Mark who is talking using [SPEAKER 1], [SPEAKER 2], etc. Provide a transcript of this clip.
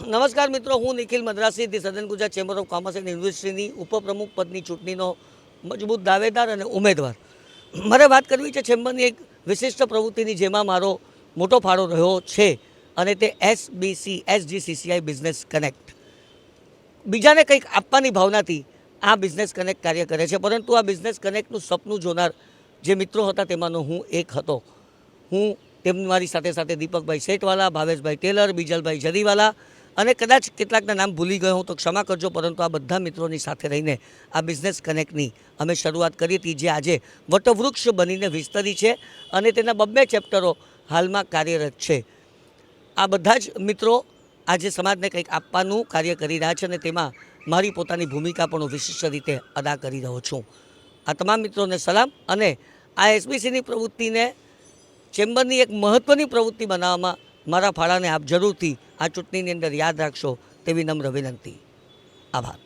[SPEAKER 1] નમસ્કાર મિત્રો, હું Nikhil Madrasi the southern Gujarat chamber of commerce and ઇન્ડસ્ટ્રીની ઉપપ્રમુખ પદની ચૂંટણીનો મજબૂત દાવેદાર અને ઉમેદવાર. મારે વાત કરવી છે ચેમ્બરની એક વિશિષ્ટ પ્રવૃત્તિની જેમાં મારો મોટો ફાળો રહ્યો છે અને તે SGCCI બિઝનેસ કનેક્ટ. બીજાને કંઈક આપવાની ભાવનાથી આ બિઝનેસ કનેક્ટ કાર્ય કરે છે, પરંતુ આ બિઝનેસ કનેક્ટનું સપનું જોનાર જે મિત્રો હતા તેમાંનો હું એક હતો. હું મારી સાથે સાથે દીપકભાઈ શેઠવાલા, ભાવેશભાઈ ટેલર, બીજલભાઈ જરીવાલા અને કદાચ કેટલાકના નામ ભૂલી ગયો હું તો ક્ષમા કરજો, પરંતુ આ બધા મિત્રોની સાથે રહીને આ બિઝનેસ કનેક્ટની અમે શરૂઆત કરી હતી, જે આજે વટવૃક્ષ બનીને વિસ્તરી છે અને તેના 2 ચેપ્ટરો હાલમાં કાર્યરત છે. આ બધા જ મિત્રો આજે સમાજને કંઈક આપવાનું કાર્ય કરી રહ્યા છે અને તેમાં મારી પોતાની ભૂમિકા પણ હું વિશિષ્ટ રીતે અદા કરી રહ્યો છું. આ તમામ મિત્રોને સલામ અને આ એસબીસીની પ્રવૃત્તિને ચેમ્બરની એક મહત્ત્વની પ્રવૃત્તિ બનાવવામાં મારા ફાળાને આપ જરૂરથી આ ચૂંટણીની અંદર યાદ રાખશો તેવી નમ્ર વિનંતી. આભાર.